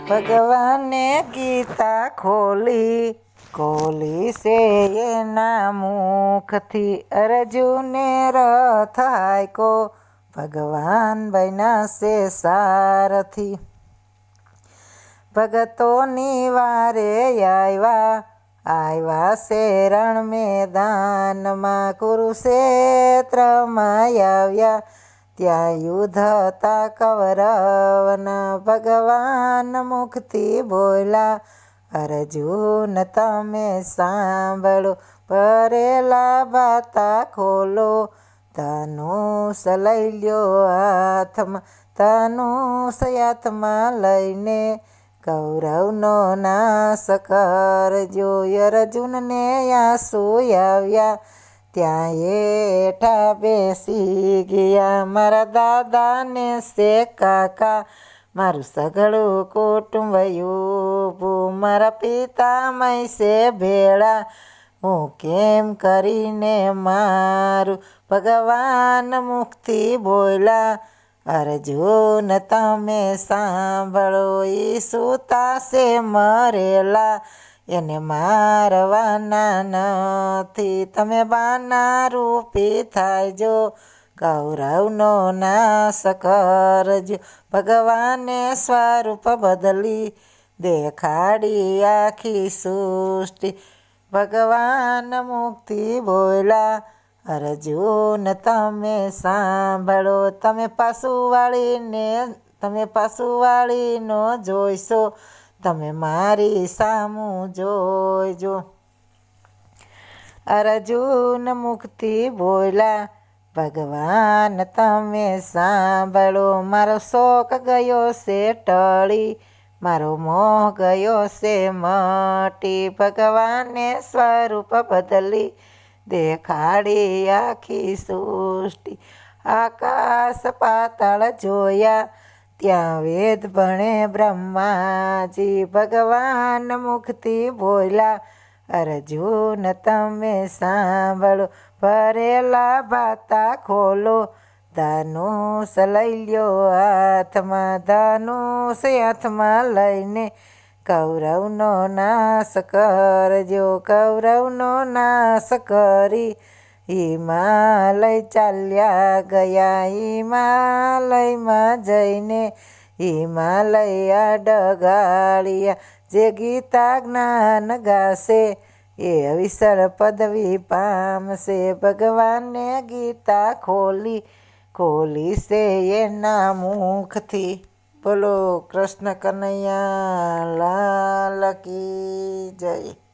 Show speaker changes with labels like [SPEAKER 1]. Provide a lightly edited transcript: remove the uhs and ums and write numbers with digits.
[SPEAKER 1] ભગવાને ગીતા ખોલી છે એના મુખથી અર્જુને રથ હાયકો ભગવાન બન્યા છે સારથી ભગતોની વારે આવ્યા છે રણ મેદાનમાં કુરુક્ષેત્રમાં આવ્યા ત્યાં યુદ્ધ હતા કૌરવના ભગવાન મુખથી બોલ્યા અર્જુન તમે સાંભળો ભરેલા બાતા ખોલો ધનુષ લઈ લ્યો હાથમાં ધનુષ હાથમાં લઈને કૌરવનો નાશ કરજો અર્જુનને આંસુ આવ્યા ત્યાં હેઠા બેસી ગયા મારા દાદાને છે કાકા મારું સઘળું કુટુંબ ઊભું મારા પિતામય છે ભેળા હું કેમ કરીને મારું ભગવાન મુખથી બોલ્યા અર્જુન તમે સાંભળો ઈ સૂતા છે મરેલા એને મારવાના નથી તમે બાના રૂપી થાયજો કૌરવનો નાશ કરજો ભગવાને સ્વરૂપ બદલી દેખાડી આખી સૃષ્ટિ ભગવાન મુક્તિ બોલ્યા અર્જુન તમે સાંભળો તમે પાસુવાળીનો જોઈશો તમે મારી સામું જોઈજો અર્જુન મુક્તિ બોલ્યા ભગવાન તમે સાંભળો મારો શોક ગયો છે ટળી મારો મોહ ગયો છે મટી ભગવાને સ્વરૂપ બદલી દેખાડી આખી સૃષ્ટિ આકાશ પાતાળ જોયા ત્યાં વેદ ભણે બ્રહ્માજી ભગવાન મુખથી બોલ્યા અર્જુન તમે સાંભળો ભરેલા બાતા ખોલો ધનુષ લઈ લ્યો હાથમાં ધનુષ હાથમાં લઈને કૌરવનો નાશ કરજો કૌરવનો નાશ કરી હિમાલય ચાલ્યા ગયા હિમાલયમાં જઈને હિમાલય ડગાળ્યા જે ગીતા જ્ઞાન ગાશે એ વિશાળ પદવી પામશે ભગવાને ગીતા ખોલી છે એના મુખથી બોલો કૃષ્ણ કનૈયા લાલ કી જય